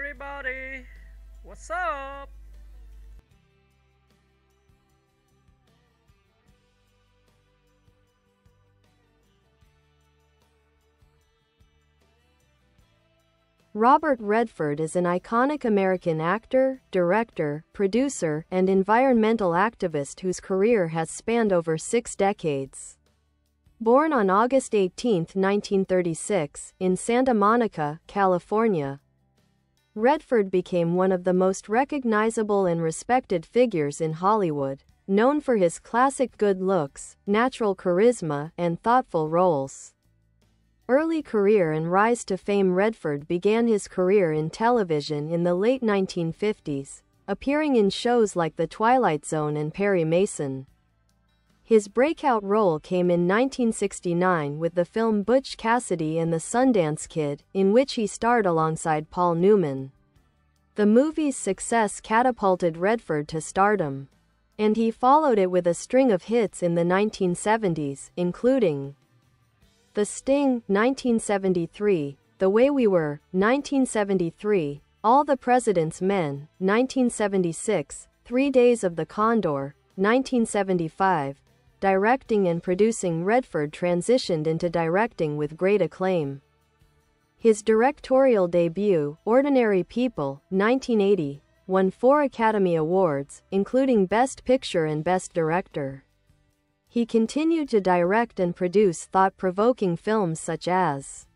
everybody! What's up? Robert Redford is an iconic American actor, director, producer, and environmental activist whose career has spanned over 6 decades. Born on August 18, 1936, in Santa Monica, California, Redford became one of the most recognizable and respected figures in Hollywood, known for his classic good looks, natural charisma, and thoughtful roles. Early career and rise to fame. Redford began his career in television in the late 1950s, appearing in shows like The Twilight Zone and Perry Mason. His breakout role came in 1969 with the film Butch Cassidy and the Sundance Kid, in which he starred alongside Paul Newman. The movie's success catapulted Redford to stardom, and he followed it with a string of hits in the 1970s, including The Sting, 1973, The Way We Were, 1973, All the President's Men, 1976, 3 Days of the Condor, 1975. Directing and producing. Redford transitioned into directing with great acclaim. His directorial debut, Ordinary People, 1980, won 4 Academy Awards, including Best Picture and Best Director. He continued to direct and produce thought-provoking films such as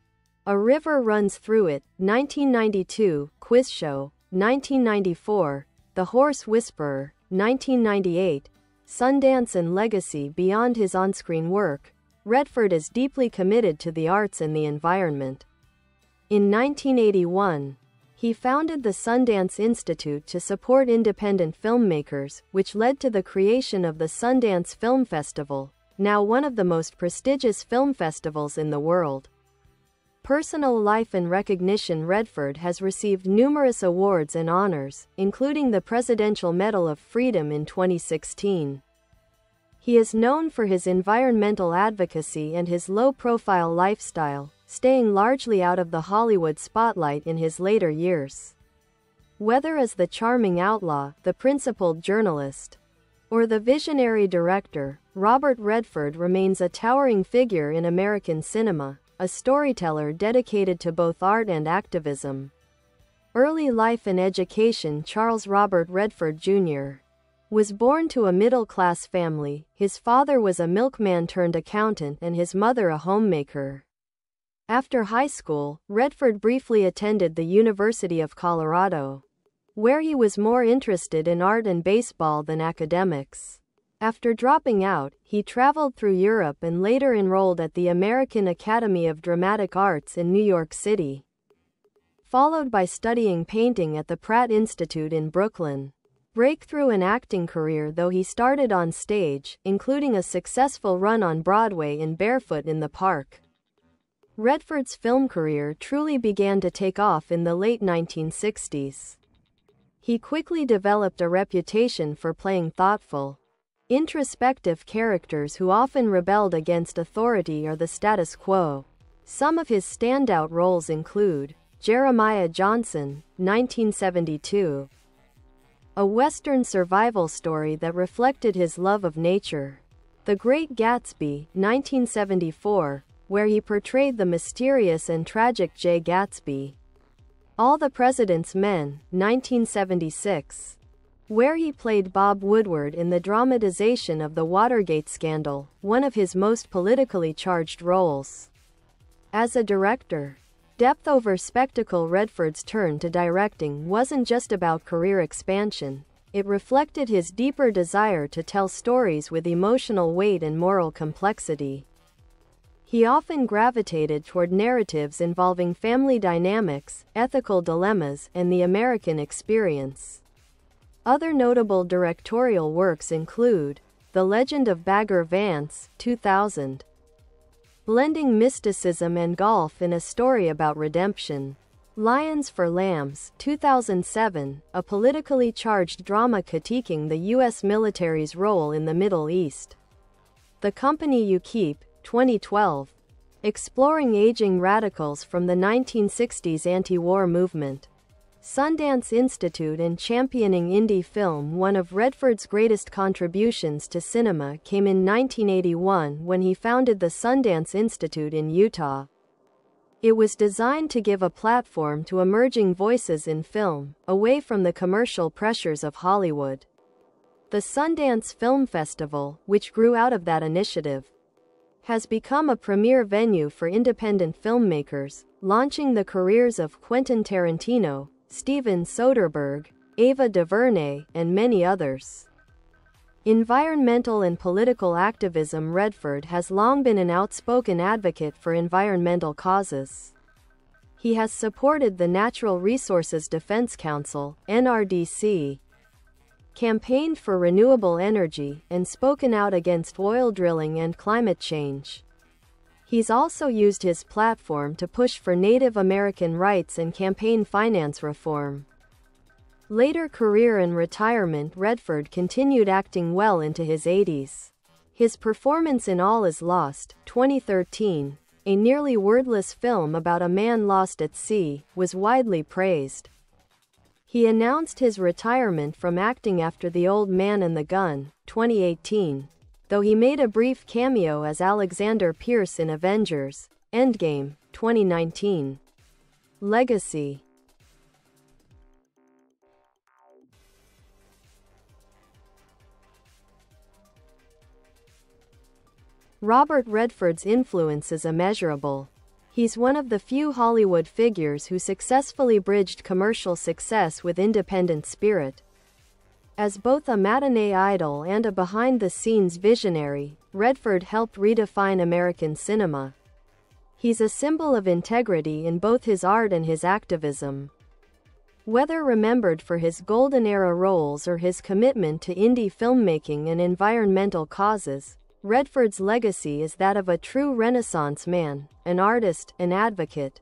A River Runs Through It, 1992, Quiz Show, 1994, The Horse Whisperer, 1998, Sundance and Legacy. Beyond his on-screen work, Redford is deeply committed to the arts and the environment. In 1981, he founded the Sundance Institute to support independent filmmakers, which led to the creation of the Sundance Film Festival, now one of the most prestigious film festivals in the world. Personal life and recognition. Redford has received numerous awards and honors, including the Presidential Medal of Freedom in 2016. He is known for his environmental advocacy and his low-profile lifestyle, staying largely out of the Hollywood spotlight in his later years. Whether as the charming outlaw, the principled journalist, or the visionary director, Robert Redford remains a towering figure in American cinema, a storyteller dedicated to both art and activism. Early life and education. Charles Robert Redford Jr. was born to a middle-class family. His father was a milkman turned accountant and his mother a homemaker. After high school, Redford briefly attended the University of Colorado, where he was more interested in art and baseball than academics. After dropping out, he traveled through Europe and later enrolled at the American Academy of Dramatic Arts in New York City, followed by studying painting at the Pratt Institute in Brooklyn. Breakthrough and acting career. Though he started on stage, including a successful run on Broadway in Barefoot in the Park, Redford's film career truly began to take off in the late 1960s. He quickly developed a reputation for playing thoughtful, introspective characters who often rebelled against authority or the status quo. Some of his standout roles include Jeremiah Johnson, 1972, a Western survival story that reflected his love of nature; The Great Gatsby, 1974, where he portrayed the mysterious and tragic Jay Gatsby; All the President's Men, 1976, where he played Bob Woodward in the dramatization of the Watergate scandal, one of his most politically charged roles. As a director, depth over spectacle. Redford's turn to directing wasn't just about career expansion, it reflected his deeper desire to tell stories with emotional weight and moral complexity. He often gravitated toward narratives involving family dynamics, ethical dilemmas, and the American experience. Other notable directorial works include The Legend of Bagger Vance, 2000, blending mysticism and golf in a story about redemption; Lions for Lambs, 2007, a politically charged drama critiquing the U.S. military's role in the Middle East; The Company You Keep, 2012, exploring aging radicals from the 1960s anti-war movement; Sundance Institute and championing indie film. One of Redford's greatest contributions to cinema came in 1981 when he founded the Sundance Institute in Utah. It was designed to give a platform to emerging voices in film, away from the commercial pressures of Hollywood. The Sundance Film Festival, which grew out of that initiative, has become a premier venue for independent filmmakers, launching the careers of Quentin Tarantino, Steven Soderbergh, Ava DuVernay, and many others. Environmental and political activism. Redford has long been an outspoken advocate for environmental causes. He has supported the Natural Resources Defense Council, NRDC, campaigned for renewable energy, and spoken out against oil drilling and climate change. He's also used his platform to push for Native American rights and campaign finance reform. Later career and retirement. Redford continued acting well into his 80s. His performance in All Is Lost, 2013, a nearly wordless film about a man lost at sea, was widely praised. He announced his retirement from acting after The Old Man and the Gun, 2018, though he made a brief cameo as Alexander Pierce in Avengers: Endgame, 2019. Legacy. Robert Redford's influence is immeasurable. He's one of the few Hollywood figures who successfully bridged commercial success with independent spirit. As both a matinee idol and a behind-the-scenes visionary, Redford helped redefine American cinema. He's a symbol of integrity in both his art and his activism. Whether remembered for his golden-era roles or his commitment to indie filmmaking and environmental causes, Redford's legacy is that of a true Renaissance man, an artist, an advocate,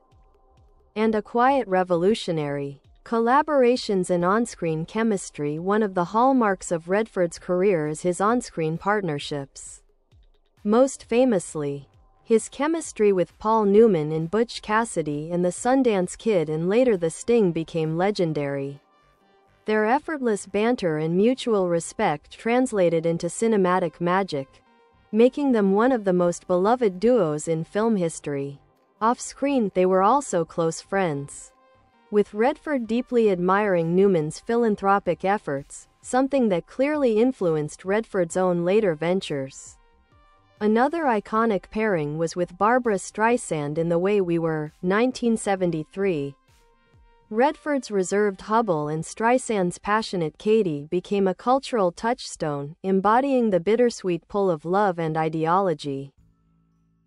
and a quiet revolutionary. Collaborations and on-screen chemistry. One of the hallmarks of Redford's career is his on-screen partnerships. Most famously, his chemistry with Paul Newman in Butch Cassidy and the Sundance Kid, and later The Sting, became legendary. Their effortless banter and mutual respect translated into cinematic magic, making them one of the most beloved duos in film history. Off-screen, they were also close friends, with Redford deeply admiring Newman's philanthropic efforts, something that clearly influenced Redford's own later ventures. Another iconic pairing was with Barbra Streisand in The Way We Were, 1973. Redford's reserved Hubble and Streisand's passionate Katie became a cultural touchstone, embodying the bittersweet pull of love and ideology.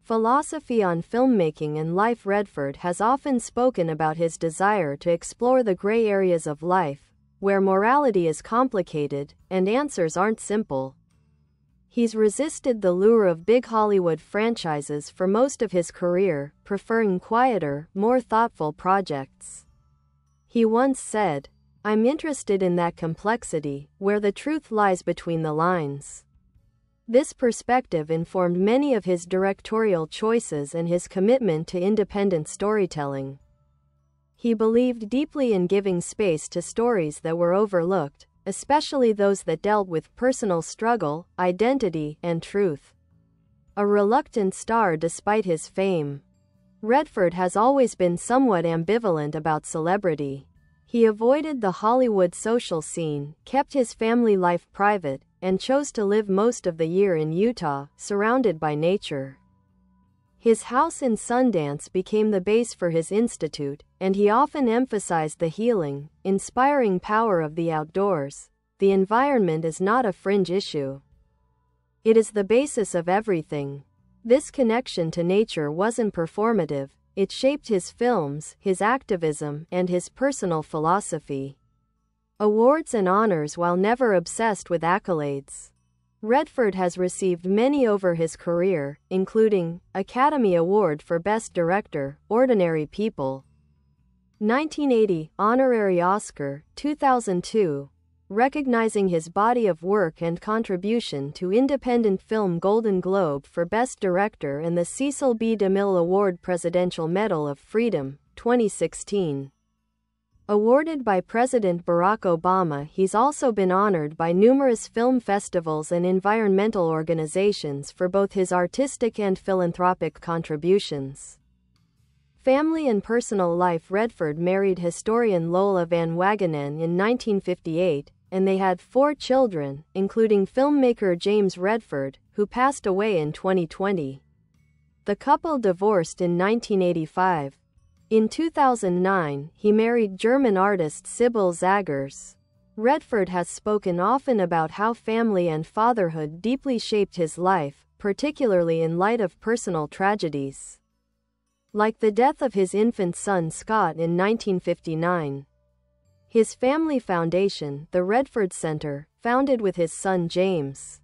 Philosophy on filmmaking and life. Redford has often spoken about his desire to explore the gray areas of life, where morality is complicated and answers aren't simple. He's resisted the lure of big Hollywood franchises for most of his career, preferring quieter, more thoughtful projects. He once said, "I'm interested in that complexity, where the truth lies between the lines." This perspective informed many of his directorial choices and his commitment to independent storytelling. He believed deeply in giving space to stories that were overlooked, especially those that dealt with personal struggle, identity, and truth. A reluctant star despite his fame, Redford has always been somewhat ambivalent about celebrity. He avoided the Hollywood social scene, kept his family life private, and chose to live most of the year in Utah, surrounded by nature. His house in Sundance became the base for his institute, and he often emphasized the healing, inspiring power of the outdoors. The environment is not a fringe issue. It is the basis of everything. This connection to nature wasn't performative. It shaped his films, his activism, and his personal philosophy. Awards and honors. While never obsessed with accolades, Redford has received many over his career, including Academy Award for Best Director, Ordinary People, 1980, Honorary Oscar, 2002, recognizing his body of work and contribution to independent film, Golden Globe for Best Director, and the Cecil B. DeMille Award, Presidential Medal of Freedom, 2016. Awarded by President Barack Obama, he's also been honored by numerous film festivals and environmental organizations for both his artistic and philanthropic contributions. Family and personal life. Redford married historian Lola Van Wagenen in 1958, and they had 4 children, including filmmaker James Redford, who passed away in 2020. The couple divorced in 1985. In 2009, he married German artist Sibylle Zaggers. Redford has spoken often about how family and fatherhood deeply shaped his life, particularly in light of personal tragedies, like the death of his infant son Scott in 1959. His family foundation, the Redford Center, founded with his son James,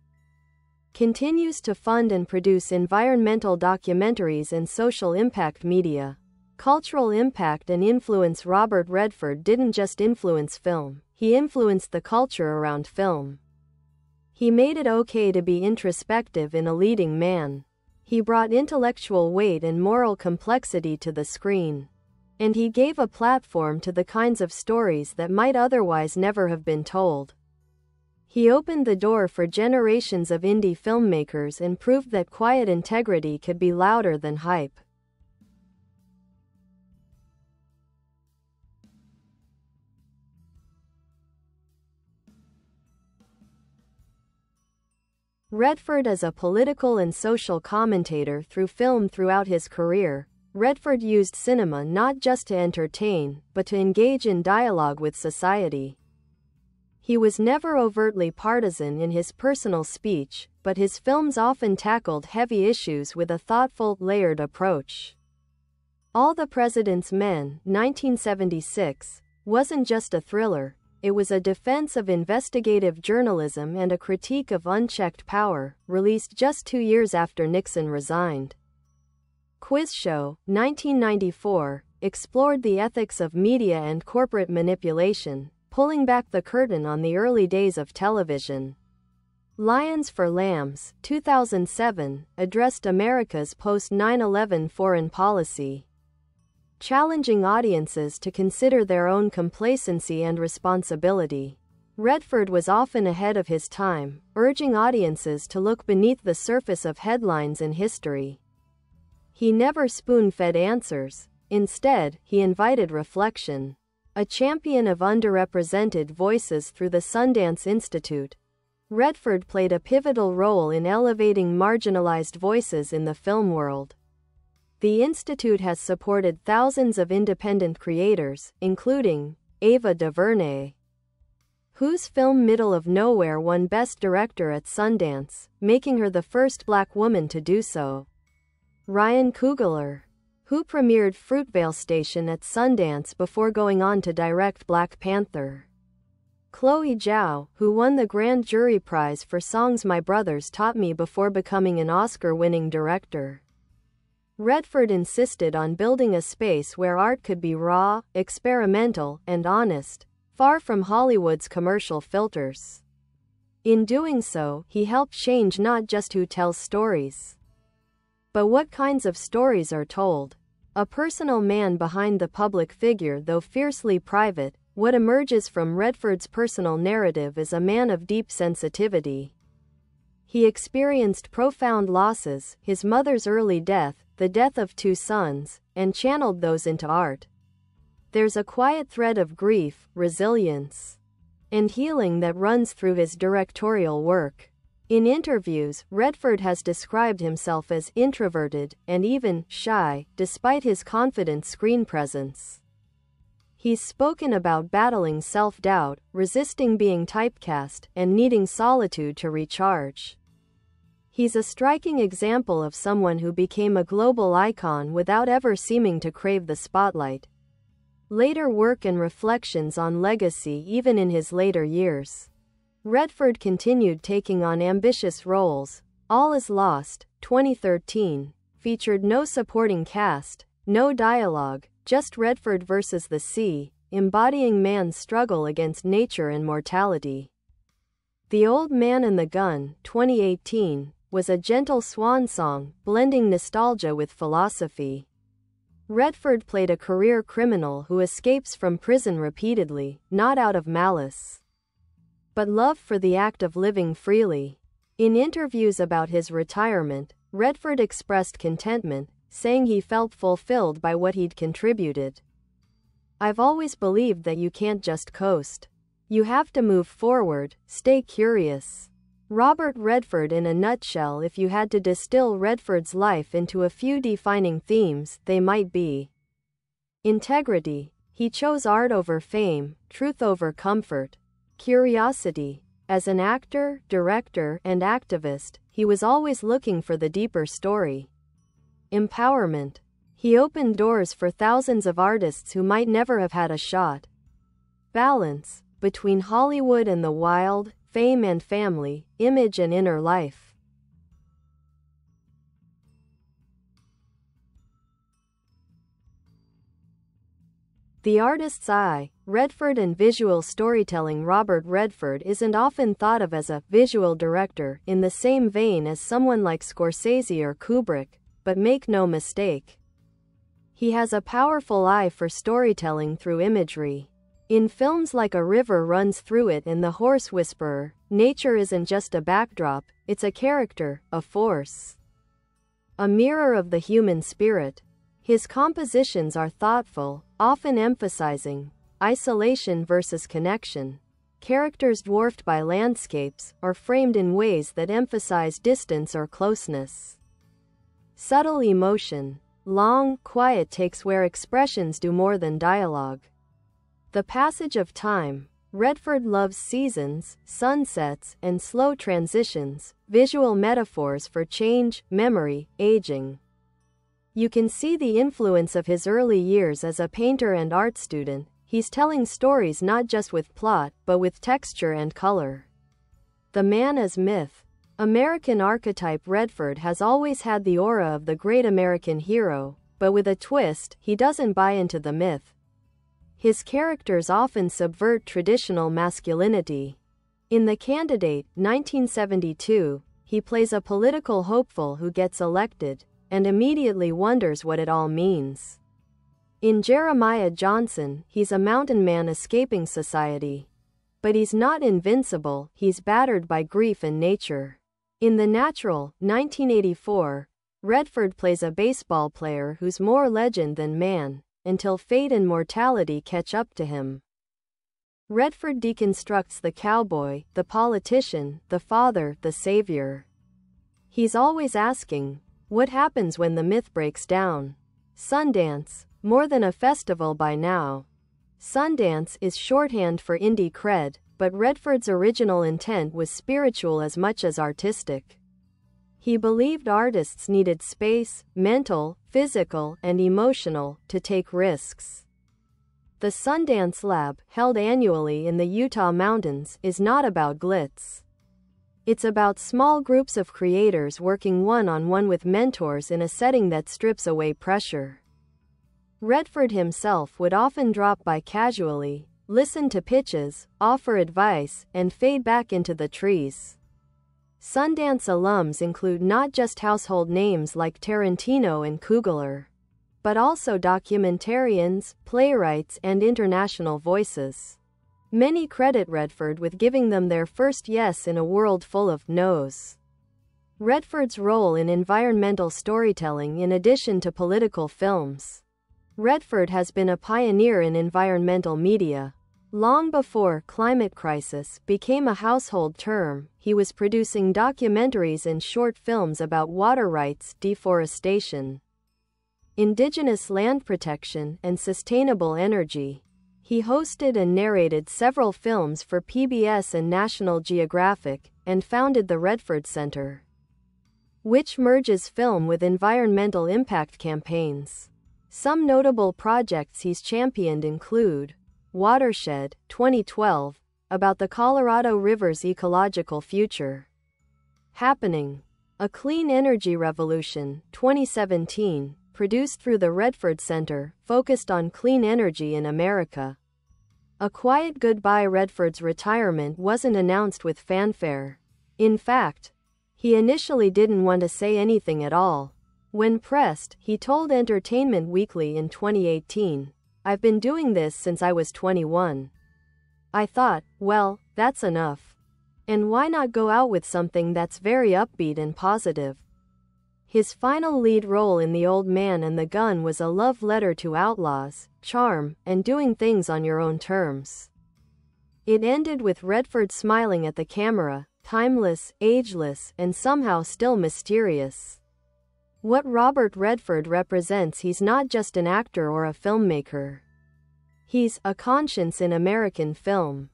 continues to fund and produce environmental documentaries and social impact media. Cultural impact and influence. Robert Redford didn't just influence film, he influenced the culture around film. He made it okay to be introspective in a leading man. He brought intellectual weight and moral complexity to the screen. And he gave a platform to the kinds of stories that might otherwise never have been told. He opened the door for generations of indie filmmakers and proved that quiet integrity could be louder than hype. Redford as a political and social commentator through film. Throughout his career, Redford used cinema not just to entertain, but to engage in dialogue with society. He was never overtly partisan in his personal speech, but his films often tackled heavy issues with a thoughtful, layered approach. All the President's Men, 1976, wasn't just a thriller. It was a defense of investigative journalism and a critique of unchecked power, released just 2 years after Nixon resigned. Quiz Show, 1994, explored the ethics of media and corporate manipulation, pulling back the curtain on the early days of television. Lions for Lambs, 2007, addressed America's post-9/11 foreign policy, challenging audiences to consider their own complacency and responsibility. Redford was often ahead of his time, urging audiences to look beneath the surface of headlines and history. He never spoon-fed answers. Instead, he invited reflection. A champion of underrepresented voices through the Sundance Institute, Redford played a pivotal role in elevating marginalized voices in the film world. The Institute has supported thousands of independent creators, including Ava DuVernay, whose film Middle of Nowhere won Best Director at Sundance, making her the first Black woman to do so. Ryan Coogler, who premiered Fruitvale Station at Sundance before going on to direct Black Panther. Chloe Zhao, who won the Grand Jury Prize for songs My Brothers Taught Me before becoming an Oscar-winning director. Redford insisted on building a space where art could be raw, experimental, and honest, far from Hollywood's commercial filters. In doing so, he helped change not just who tells stories, but what kinds of stories are told. A personal man behind the public figure, though fiercely private, what emerges from Redford's personal narrative is a man of deep sensitivity. He experienced profound losses, his mother's early death, the death of 2 sons, and channeled those into art. There's a quiet thread of grief, resilience, and healing that runs through his directorial work. In interviews, Redford has described himself as introverted and even shy, despite his confident screen presence. He's spoken about battling self-doubt, resisting being typecast, and needing solitude to recharge. He's a striking example of someone who became a global icon without ever seeming to crave the spotlight. Later work and reflections on legacy. Even in his later years, Redford continued taking on ambitious roles. All Is Lost, 2013, featured no supporting cast, no dialogue, just Redford versus the sea, embodying man's struggle against nature and mortality. The Old Man and the Gun, 2018, was a gentle swan song, blending nostalgia with philosophy. Redford played a career criminal who escapes from prison repeatedly, not out of malice, but love for the act of living freely. In interviews about his retirement, Redford expressed contentment, saying he felt fulfilled by what he'd contributed. "I've always believed that you can't just coast. You have to move forward, stay curious." Robert Redford in a nutshell. If you had to distill Redford's life into a few defining themes, they might be: integrity. He chose art over fame, truth over comfort. Curiosity. As an actor, director, and activist, he was always looking for the deeper story. Empowerment. He opened doors for thousands of artists who might never have had a shot. Balance. Between Hollywood and the wild, fame and family, image and inner life. The artist's eye. Redford and visual storytelling. Robert Redford isn't often thought of as a visual director in the same vein as someone like Scorsese or Kubrick, but make no mistake, he has a powerful eye for storytelling through imagery. In films like A River Runs Through It and The Horse Whisperer, nature isn't just a backdrop, it's a character, a force, a mirror of the human spirit. His compositions are thoughtful, often emphasizing isolation versus connection. Characters dwarfed by landscapes are framed in ways that emphasize distance or closeness. Subtle emotion. Long, quiet takes where expressions do more than dialogue. The passage of time. Redford loves seasons, sunsets, and slow transitions, visual metaphors for change, memory, aging. You can see the influence of his early years as a painter and art student. He's telling stories not just with plot, but with texture and color. The man as myth. American archetype. Redford has always had the aura of the great American hero, but with a twist. He doesn't buy into the myth. His characters often subvert traditional masculinity. In The Candidate, 1972, he plays a political hopeful who gets elected, and immediately wonders what it all means. In Jeremiah Johnson, he's a mountain man escaping society. But he's not invincible, he's battered by grief and nature. In The Natural, 1984, Redford plays a baseball player who's more legend than man, until fate and mortality catch up to him. Redford deconstructs the cowboy, the politician, the father, the savior. He's always asking, what happens when the myth breaks down? Sundance. More than a festival by now. Sundance is shorthand for indie cred, but Redford's original intent was spiritual as much as artistic. He believed artists needed space, mental, physical, and emotional, to take risks. The Sundance Lab, held annually in the Utah mountains, is not about glitz. It's about small groups of creators working one-on-one with mentors in a setting that strips away pressure. Redford himself would often drop by casually, listen to pitches, offer advice, and fade back into the trees. Sundance alums include not just household names like Tarantino and Coogler, but also documentarians, playwrights, and international voices. Many credit Redford with giving them their first yes in a world full of no's. Redford's role in environmental storytelling. In addition to political films, Redford has been a pioneer in environmental media. Long before climate crisis became a household term, he was producing documentaries and short films about water rights, deforestation, indigenous land protection, and sustainable energy. He hosted and narrated several films for PBS and National Geographic, and founded the Redford Center, which merges film with environmental impact campaigns. Some notable projects he's championed include Watershed, 2012, about the Colorado River's ecological future. Happening, A Clean Energy Revolution, 2017, produced through the Redford Center, focused on clean energy in America. A Quiet Goodbye. Redford's retirement wasn't announced with fanfare. In fact, he initially didn't want to say anything at all. When pressed, he told Entertainment Weekly in 2018, "I've been doing this since I was 21. I thought, well, that's enough. And why not go out with something that's very upbeat and positive?" His final lead role in The Old Man and the Gun was a love letter to outlaws, charm, and doing things on your own terms. It ended with Redford smiling at the camera, timeless, ageless, and somehow still mysterious. What Robert Redford represents: he's not just an actor or a filmmaker. He's a conscience in American film.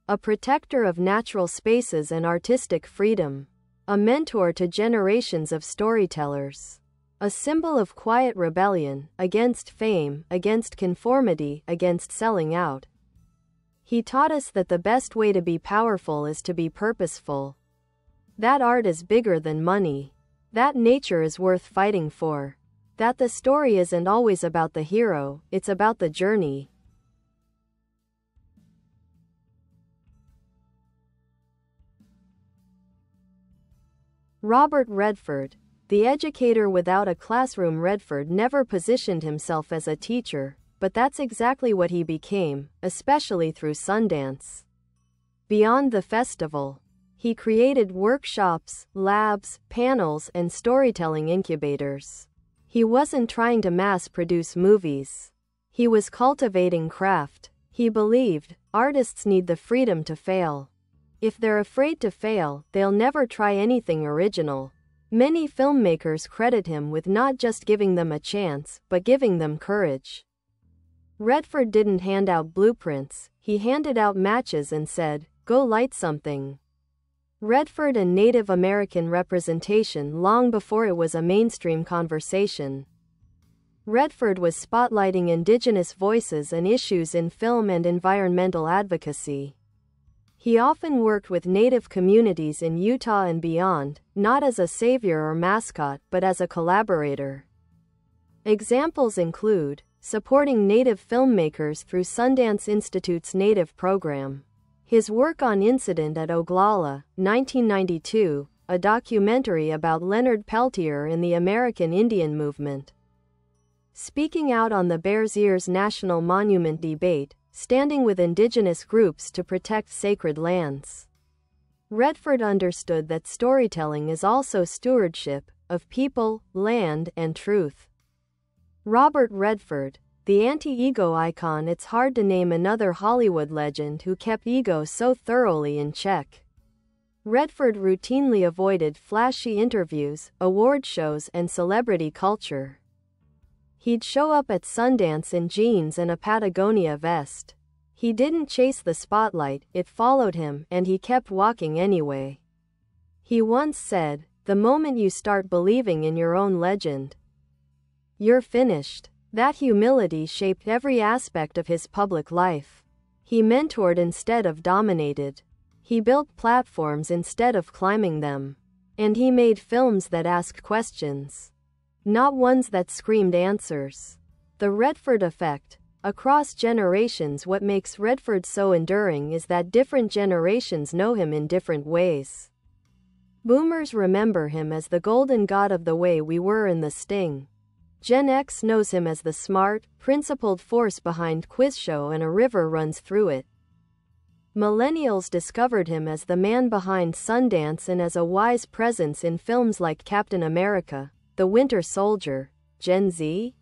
A protector of natural spaces and artistic freedom. A mentor to generations of storytellers. A symbol of quiet rebellion, against fame, against conformity, against selling out. He taught us that the best way to be powerful is to be purposeful. That art is bigger than money. That nature is worth fighting for. That the story isn't always about the hero, it's about the journey. Robert Redford, the educator without a classroom. Redford never positioned himself as a teacher, but that's exactly what he became, especially through Sundance. Beyond the festival, he created workshops, labs, panels, and storytelling incubators. He wasn't trying to mass-produce movies. He was cultivating craft. He believed artists need the freedom to fail. If they're afraid to fail, they'll never try anything original. Many filmmakers credit him with not just giving them a chance, but giving them courage. Redford didn't hand out blueprints, he handed out matches and said, "Go light something." Redford and Native American representation long before it was a mainstream conversation. Redford was spotlighting Indigenous voices and issues in film and environmental advocacy. He often worked with Native communities in Utah and beyond, not as a savior or mascot, but as a collaborator. Examples include supporting Native filmmakers through Sundance Institute's Native program. His work on Incident at Oglala, 1992, a documentary about Leonard Peltier in the American Indian movement. Speaking out on the Bears Ears National Monument debate, standing with Indigenous groups to protect sacred lands. Redford understood that storytelling is also stewardship of people, land, and truth. Robert Redford, the anti-ego icon. It's hard to name another Hollywood legend who kept ego so thoroughly in check. Redford routinely avoided flashy interviews, award shows, and celebrity culture. He'd show up at Sundance in jeans and a Patagonia vest. He didn't chase the spotlight, it followed him, and he kept walking anyway. He once said, "The moment you start believing in your own legend, you're finished." That humility shaped every aspect of his public life. He mentored instead of dominated. He built platforms instead of climbing them. And he made films that asked questions, not ones that screamed answers. The Redford effect. Across generations, what makes Redford so enduring is that different generations know him in different ways. Boomers remember him as the golden god of The Way We Were in The Sting. Gen X knows him as the smart, principled force behind Quiz Show and A River Runs Through It. Millennials discovered him as the man behind Sundance and as a wise presence in films like Captain America, The Winter Soldier. Gen Z?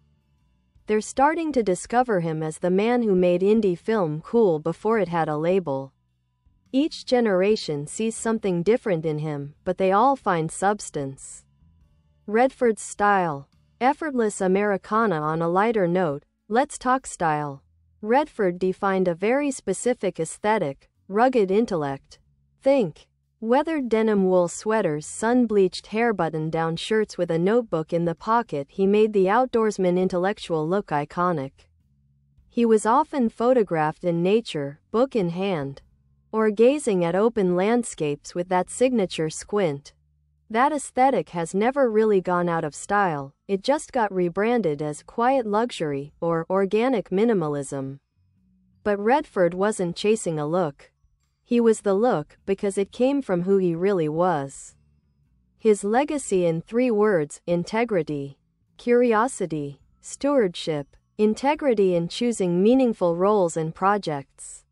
They're starting to discover him as the man who made indie film cool before it had a label. Each generation sees something different in him, but they all find substance. Redford's style. Effortless Americana. On a lighter note, let's talk style. Redford defined a very specific aesthetic, rugged intellect. Think weathered denim wool sweaters, sun-bleached hair, button-down shirts with a notebook in the pocket. He made the outdoorsman intellectual look iconic. He was often photographed in nature, book in hand, or gazing at open landscapes with that signature squint. That aesthetic has never really gone out of style, it just got rebranded as quiet luxury or organic minimalism. But Redford wasn't chasing a look. He was the look because it came from who he really was. His legacy in 3 words: integrity. curiosity, stewardship, integrity in choosing meaningful roles and projects.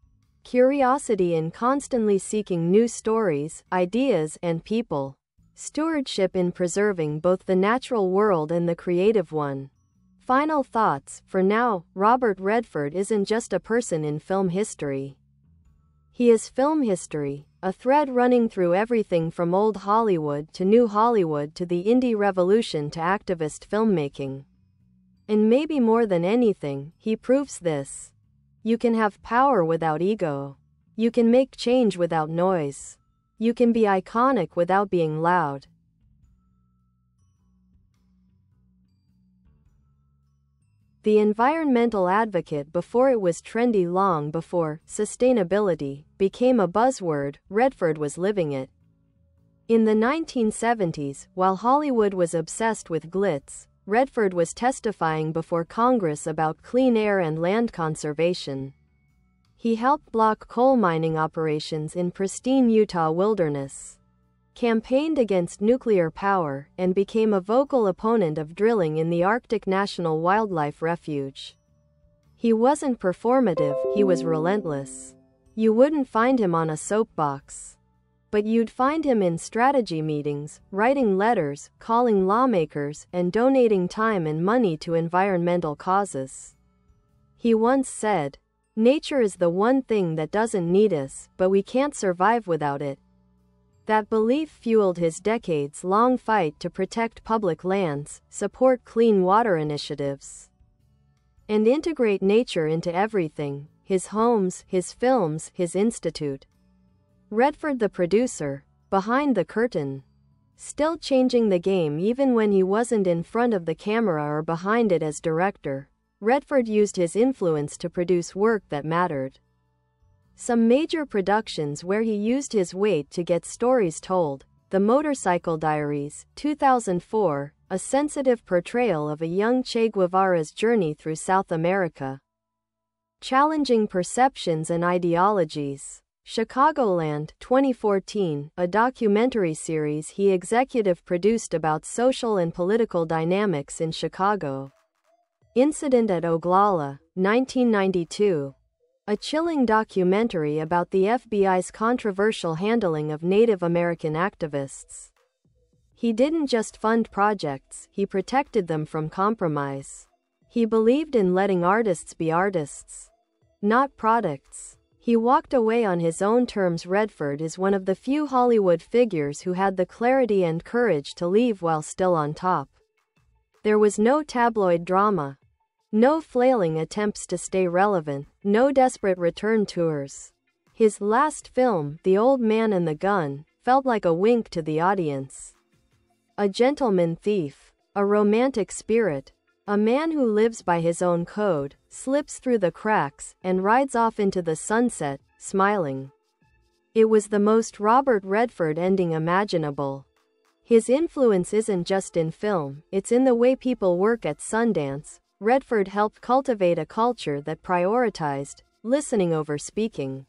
Curiosity in constantly seeking new stories, ideas, and people. Stewardship in preserving both the natural world and the creative one. Final thoughts. For now, Robert Redford isn't just a person in film history. He is film history, a thread running through everything from old Hollywood to new Hollywood to the indie revolution to activist filmmaking. And maybe more than anything, he proves this. You can have power without ego. You can make change without noise. You can be iconic without being loud. The environmental advocate before it was trendy, long before sustainability became a buzzword, Redford was living it. In the 1970s, while Hollywood was obsessed with glitz, Redford was testifying before Congress about clean air and land conservation. He helped block coal mining operations in pristine Utah wilderness, campaigned against nuclear power, and became a vocal opponent of drilling in the Arctic National Wildlife Refuge. He wasn't performative, he was relentless. You wouldn't find him on a soapbox. But you'd find him in strategy meetings, writing letters, calling lawmakers, and donating time and money to environmental causes. He once said, "Nature is the one thing that doesn't need us, but we can't survive without it." That belief fueled his decades-long fight to protect public lands, support clean water initiatives, and integrate nature into everything: his homes, his films, his institute. Redford, the producer, behind the curtain, still changing the game even when he wasn't in front of the camera or behind it as director. Redford used his influence to produce work that mattered. Some major productions where he used his weight to get stories told: The Motorcycle Diaries, 2004, a sensitive portrayal of a young Che Guevara's journey through South America, challenging perceptions and ideologies. Chicagoland, 2014, a documentary series he executive produced about social and political dynamics in Chicago. Incident at Oglala, 1992, a chilling documentary about the FBI's controversial handling of Native American activists. He didn't just fund projects, he protected them from compromise. He believed in letting artists be artists, not products. He walked away on his own terms. Redford is one of the few Hollywood figures who had the clarity and courage to leave while still on top. There was no tabloid drama, no flailing attempts to stay relevant, no desperate return tours. His last film, The Old Man and the Gun, felt like a wink to the audience. A gentleman thief, a romantic spirit, a man who lives by his own code, slips through the cracks, and rides off into the sunset, smiling. It was the most Robert Redford ending imaginable. His influence isn't just in film, it's in the way people work at Sundance. Redford helped cultivate a culture that prioritized listening over speaking,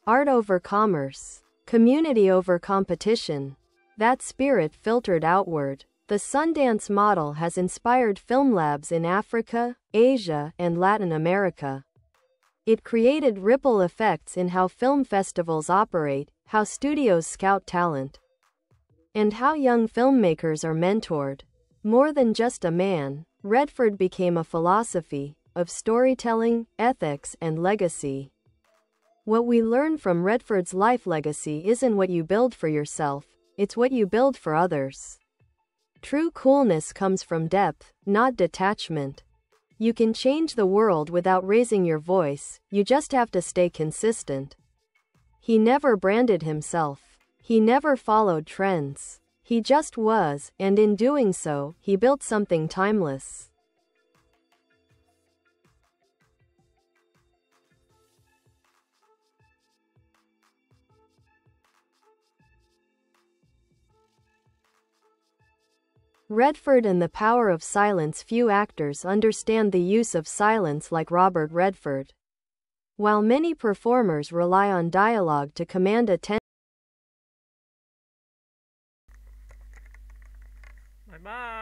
art over commerce, community over competition. That spirit filtered outward. The Sundance model has inspired film labs in Africa, Asia, and Latin America. It created ripple effects in how film festivals operate, how studios scout talent, and how young filmmakers are mentored. More than just a man, Redford became a philosophy of storytelling, ethics, and legacy. What we learn from Redford's life legacy isn't what you build for yourself, it's what you build for others. True coolness comes from depth, not detachment. You can change the world without raising your voice, you just have to stay consistent. He never branded himself. He never followed trends. He just was, and in doing so, he built something timeless. Redford and the power of silence. Few actors understand the use of silence like Robert Redford. While many performers rely on dialogue to command attention, Bye-bye.